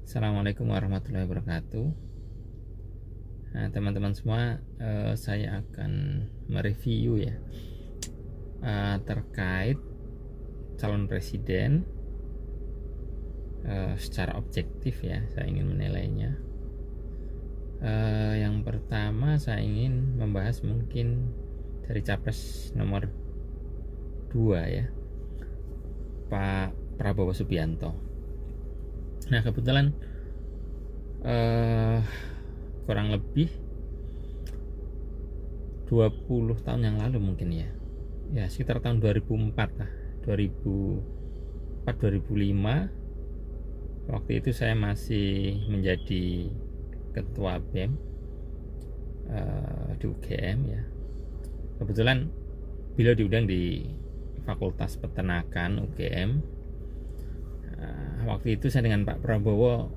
Assalamualaikum warahmatullahi wabarakatuh. Nah, teman-teman semua, saya akan mereview ya terkait calon presiden secara objektif ya. Saya ingin menilainya. Yang pertama saya ingin membahas mungkin dari capres nomor 2 ya, Pak Prabowo Subianto. Nah, kebetulan kurang lebih 20 tahun yang lalu mungkin ya sekitar tahun 2004 lah, 2004 2005. Waktu itu saya masih menjadi ketua BEM di UGM ya. Kebetulan beliau diundang di Fakultas Peternakan UGM. Waktu itu saya dengan Pak Prabowo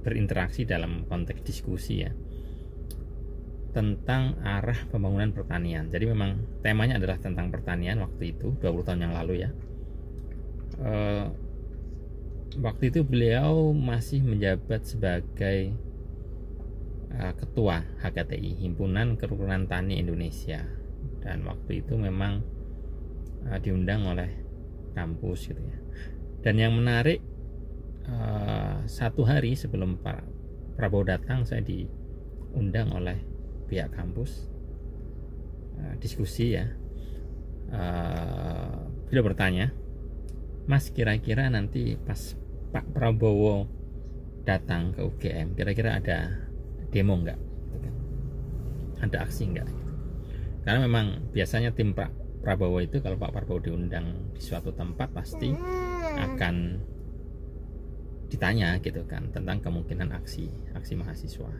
berinteraksi dalam konteks diskusi ya tentang arah pembangunan pertanian. Jadi memang temanya adalah tentang pertanian waktu itu 20 tahun yang lalu ya. Waktu itu beliau masih menjabat sebagai ketua HKTI, Himpunan Kerukunan Tani Indonesia, dan waktu itu memang diundang oleh kampus gitu ya. Dan yang menarik, satu hari sebelum Pak Prabowo datang, saya diundang oleh pihak kampus diskusi ya. Beliau bertanya, Mas, kira-kira nanti pas Pak Prabowo datang ke UGM, kira-kira ada demo nggak? Ada aksi nggak? Karena memang biasanya tim Pak Prabowo itu kalau Pak Prabowo diundang di suatu tempat pasti akan ditanya gitu kan tentang kemungkinan aksi mahasiswa.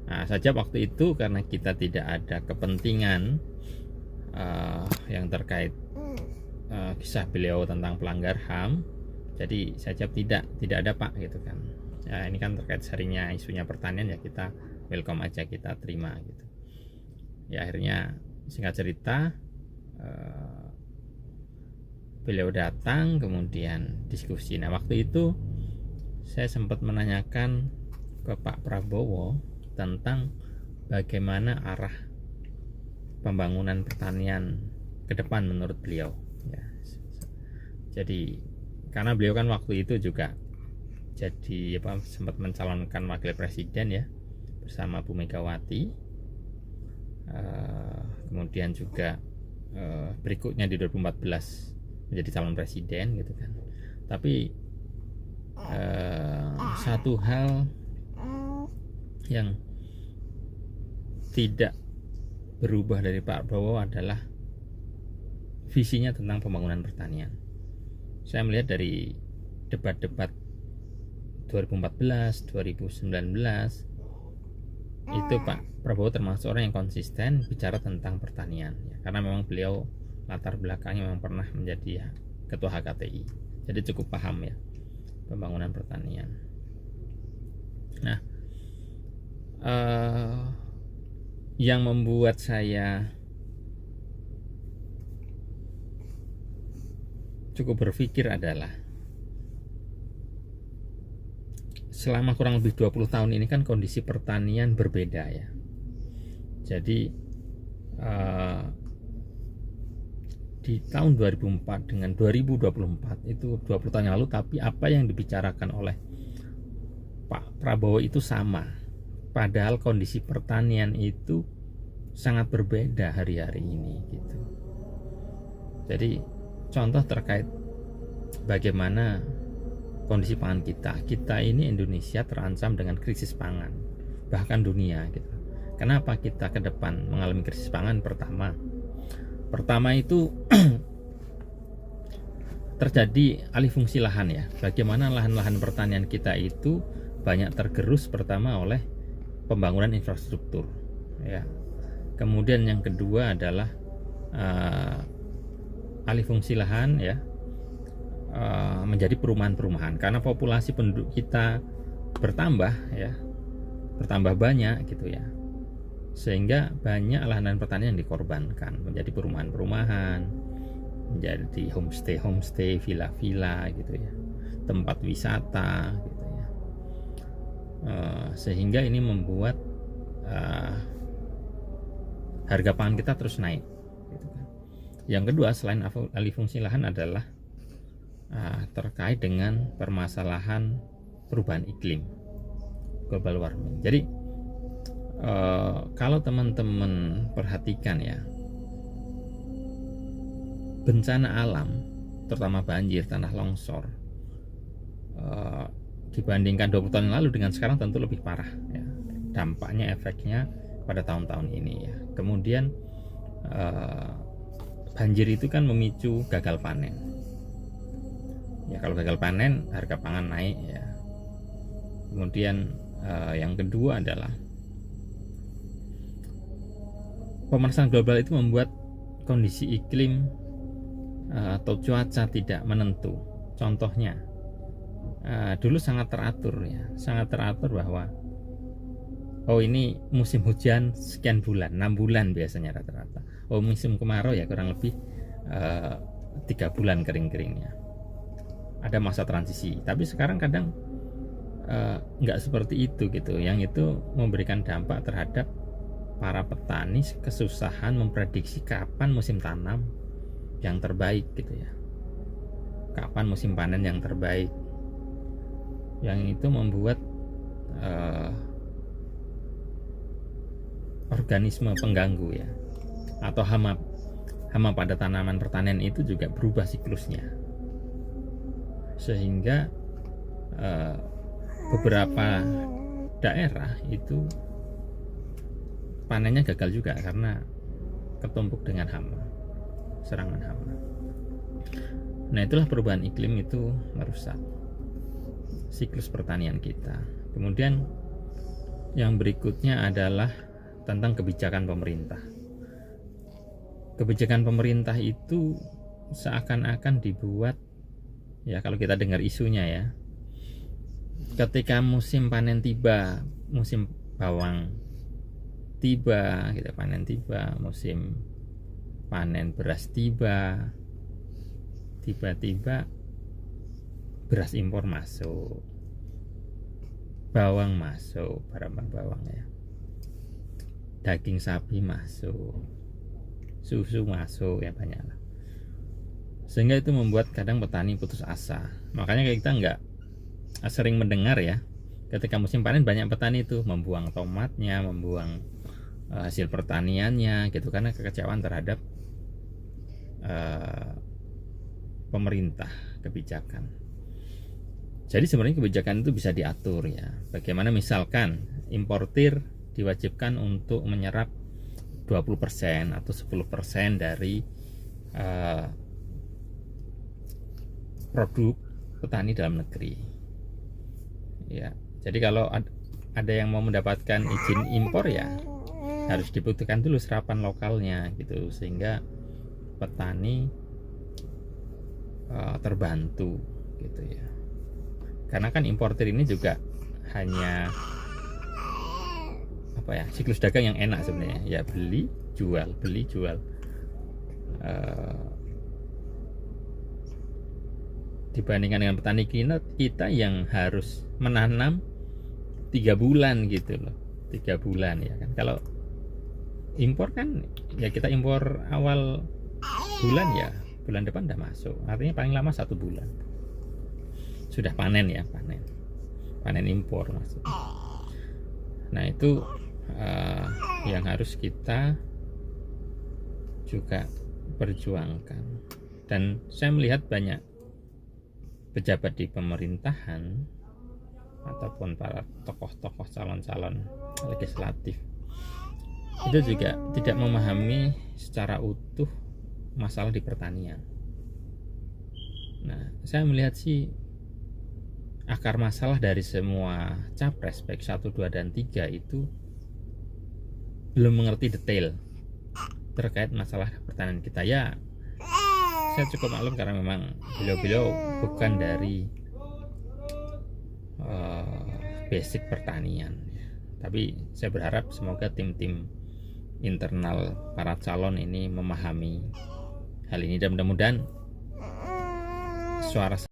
Nah, saja waktu itu karena kita tidak ada kepentingan yang terkait kisah beliau tentang pelanggar HAM, jadi saya jawab tidak ada Pak gitu kan. Ya, ini kan terkait serinya isunya pertanian ya, kita welcome aja, kita terima gitu. Ya akhirnya singkat cerita beliau datang, kemudian diskusi. Nah, waktu itu saya sempat menanyakan ke Pak Prabowo tentang bagaimana arah pembangunan pertanian ke depan menurut beliau ya. Jadi karena beliau kan waktu itu juga jadi sempat mencalonkan wakil presiden ya bersama Bu Megawati, kemudian juga berikutnya di 2014 menjadi calon presiden gitu kan. Tapi satu hal yang tidak berubah dari Pak Prabowo adalah visinya tentang pembangunan pertanian. Saya melihat dari debat-debat 2014, 2019 itu Pak Prabowo termasuk orang yang konsisten bicara tentang pertanian ya, karena memang beliau latar belakangnya memang pernah menjadi ketua HKTI, jadi cukup paham ya pembangunan pertanian. Nah, yang membuat saya cukup berpikir adalah selama kurang lebih 20 tahun ini kan kondisi pertanian berbeda ya. Jadi di tahun 2004 dengan 2024 itu 20 tahun yang lalu, tapi apa yang dibicarakan oleh Pak Prabowo itu sama, padahal kondisi pertanian itu sangat berbeda hari-hari ini gitu. Jadi contoh terkait bagaimana kondisi pangan kita ini Indonesia terancam dengan krisis pangan, bahkan dunia gitu. Kenapa kita ke depan mengalami krisis pangan? Pertama itu terjadi alih fungsi lahan ya. Bagaimana lahan-lahan pertanian kita itu banyak tergerus pertama oleh pembangunan infrastruktur ya. Kemudian yang kedua adalah alih fungsi lahan ya menjadi perumahan-perumahan, karena populasi penduduk kita bertambah ya, bertambah banyak gitu ya, sehingga banyak lahan pertanian yang dikorbankan menjadi perumahan-perumahan, menjadi homestay, villa-villa gitu ya. tempat wisata gitu ya. Sehingga ini membuat harga pangan kita terus naik gitu kan. Yang kedua selain alih fungsi lahan adalah terkait dengan permasalahan perubahan iklim, global warming. Jadi kalau teman-teman perhatikan ya, bencana alam terutama banjir, tanah longsor, dibandingkan 20 tahun lalu dengan sekarang tentu lebih parah ya. Dampaknya, efeknya pada tahun-tahun ini ya. Kemudian banjir itu kan memicu gagal panen ya. Kalau gagal panen harga pangan naik ya. Kemudian yang kedua adalah pemanasan global itu membuat kondisi iklim atau cuaca tidak menentu. Contohnya dulu sangat teratur ya, sangat teratur bahwa ini musim hujan sekian bulan, 6 bulan biasanya rata-rata. Musim kemarau ya kurang lebih 3 bulan kering-keringnya. Ada masa transisi. Tapi sekarang kadang nggak seperti itu gitu. Yang itu memberikan dampak terhadap para petani, kesusahan memprediksi kapan musim tanam yang terbaik gitu ya, kapan musim panen yang terbaik. Yang itu membuat organisme pengganggu ya, atau hama pada tanaman pertanian itu juga berubah siklusnya, sehingga beberapa daerah itu panennya gagal juga karena ketumpuk dengan hama, serangan hama. Nah, itulah perubahan iklim itu merusak siklus pertanian kita. Kemudian yang berikutnya adalah tentang kebijakan pemerintah. Kebijakan pemerintah itu seakan-akan dibuat ya, kalau kita dengar isunya ya, ketika musim panen tiba, musim bawang tiba, kita panen tiba, musim panen beras tiba, tiba-tiba beras impor masuk, bawang masuk, barang bawang ya, daging sapi masuk, susu masuk ya, banyak lah. Sehingga itu membuat kadang petani putus asa. Makanya kita nggak sering mendengar ya, ketika musim panen banyak petani itu membuang tomatnya, membuang hasil pertaniannya gitu, karena kekecewaan terhadap pemerintah, kebijakan. Jadi sebenarnya kebijakan itu bisa diatur ya. Bagaimana misalkan importir diwajibkan untuk menyerap 20% atau 10% dari produk petani dalam negeri. Ya, jadi kalau ada yang mau mendapatkan izin impor ya harus dibutuhkan dulu serapan lokalnya gitu, sehingga petani terbantu gitu ya. Karena kan importer ini juga hanya siklus dagang yang enak sebenarnya ya, beli jual dibandingkan dengan petani kita yang harus menanam 3 bulan gitu loh, 3 bulan ya kan. Kalau impor kan ya, kita impor awal bulan ya, bulan depan udah masuk, artinya paling lama 1 bulan sudah panen ya, panen impor maksudnya. Nah itu yang harus kita juga perjuangkan. Dan saya melihat banyak pejabat di pemerintahan ataupun para tokoh-tokoh calon-calon legislatif itu juga tidak memahami secara utuh masalah di pertanian. Nah, saya melihat sih akar masalah dari semua capres baik 1, 2, dan 3 itu belum mengerti detail terkait masalah pertanian kita ya. Saya cukup maklum karena memang beliau-beliau bukan dari basic pertanian ya. Tapi saya berharap semoga tim-tim internal para calon ini memahami hal ini, dan mudah-mudahan suara